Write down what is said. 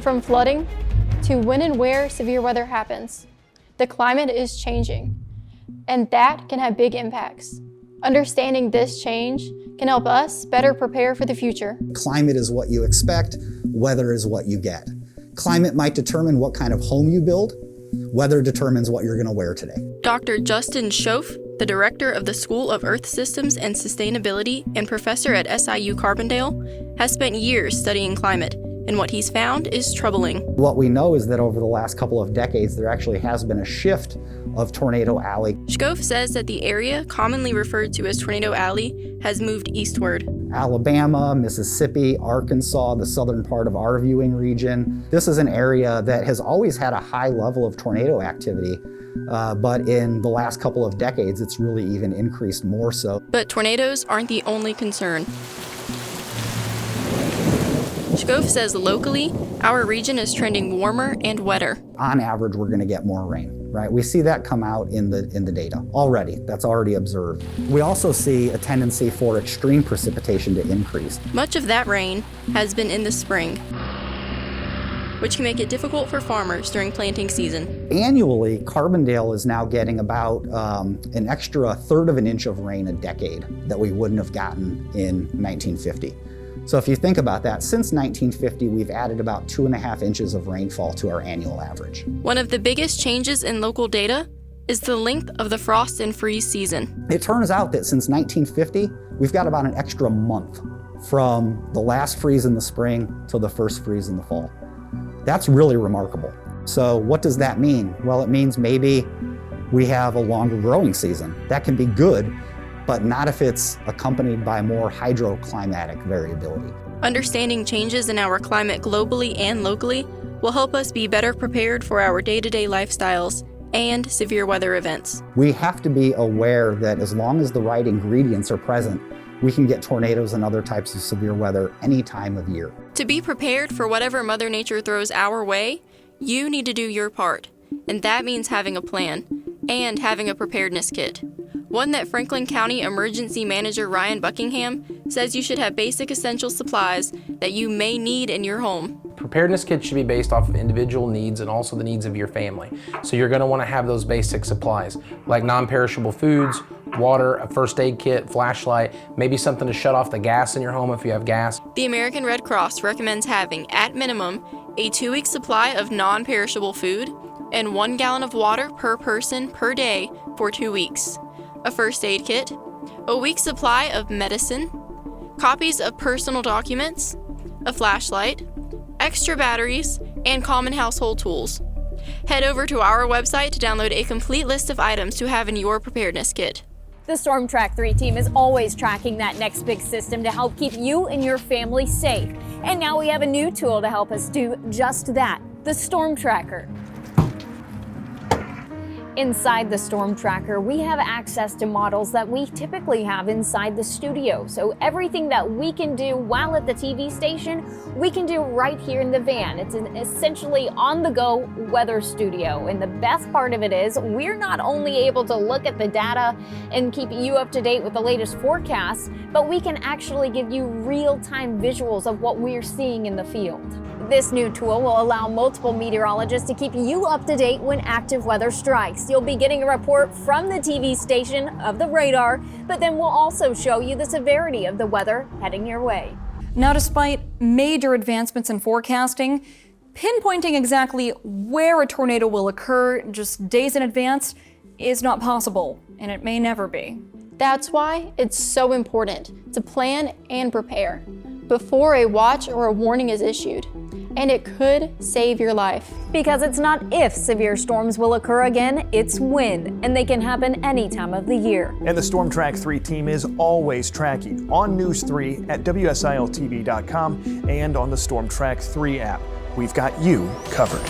From flooding to when and where severe weather happens, the climate is changing, and that can have big impacts. Understanding this change can help us better prepare for the future. Climate is what you expect, weather is what you get. Climate might determine what kind of home you build, weather determines what you're going to wear today. Dr. Justin Schoaf, the director of the School of Earth Systems and Sustainability and professor at SIU Carbondale, has spent years studying climate, and what he's found is troubling. What we know is that over the last couple of decades, there actually has been a shift of Tornado Alley. Schoaf says that the area, commonly referred to as Tornado Alley, has moved eastward. Alabama, Mississippi, Arkansas, the southern part of our viewing region. This is an area that has always had a high level of tornado activity, but in the last couple of decades, it's really even increased more so. But tornadoes aren't the only concern. Schoaf says locally, our region is trending warmer and wetter. On average, we're going to get more rain, right? We see that come out in the data already. That's already observed. We also see a tendency for extreme precipitation to increase. Much of that rain has been in the spring, which can make it difficult for farmers during planting season. Annually, Carbondale is now getting about an extra third of an inch of rain a decade that we wouldn't have gotten in 1950. So if you think about that, since 1950, we've added about 2.5 inches of rainfall to our annual average. One of the biggest changes in local data is the length of the frost and freeze season. It turns out that since 1950, we've got about an extra month from the last freeze in the spring till the first freeze in the fall. That's really remarkable. So what does that mean? Well, it means maybe we have a longer growing season. That can be good, but not if it's accompanied by more hydroclimatic variability. Understanding changes in our climate globally and locally will help us be better prepared for our day-to-day lifestyles and severe weather events. We have to be aware that as long as the right ingredients are present, we can get tornadoes and other types of severe weather any time of year. To be prepared for whatever Mother Nature throws our way, you need to do your part, and that means having a plan and having a preparedness kit. One that Franklin County Emergency Manager Ryan Buckingham says you should have basic essential supplies that you may need in your home. Preparedness kits should be based off of individual needs and also the needs of your family. So you're going to want to have those basic supplies like non-perishable foods, water, a first aid kit, flashlight, maybe something to shut off the gas in your home if you have gas. The American Red Cross recommends having, at minimum, a 2-week supply of non-perishable food and 1 gallon of water per person per day for 2 weeks. A first aid kit, a week's supply of medicine, copies of personal documents, a flashlight, extra batteries, and common household tools. Head over to our website to download a complete list of items to have in your preparedness kit. The Storm Track 3 team is always tracking that next big system to help keep you and your family safe. And now we have a new tool to help us do just that, the Storm Tracker. Inside the Storm Tracker, we have access to models that we typically have inside the studio. So everything that we can do while at the TV station, we can do right here in the van. It's an essentially on-the-go weather studio. And the best part of it is we're not only able to look at the data and keep you up to date with the latest forecasts, but we can actually give you real-time visuals of what we're seeing in the field. This new tool will allow multiple meteorologists to keep you up to date when active weather strikes. You'll be getting a report from the TV station of the radar, but then we'll also show you the severity of the weather heading your way. Now, despite major advancements in forecasting, pinpointing exactly where a tornado will occur just days in advance is not possible, and it may never be. That's why it's so important to plan and prepare before a watch or a warning is issued, and it could save your life. Because it's not if severe storms will occur again, it's when, and they can happen any time of the year. And the Storm Track 3 team is always tracking on News 3 at WSILTV.com and on the Storm Track 3 app. We've got you covered.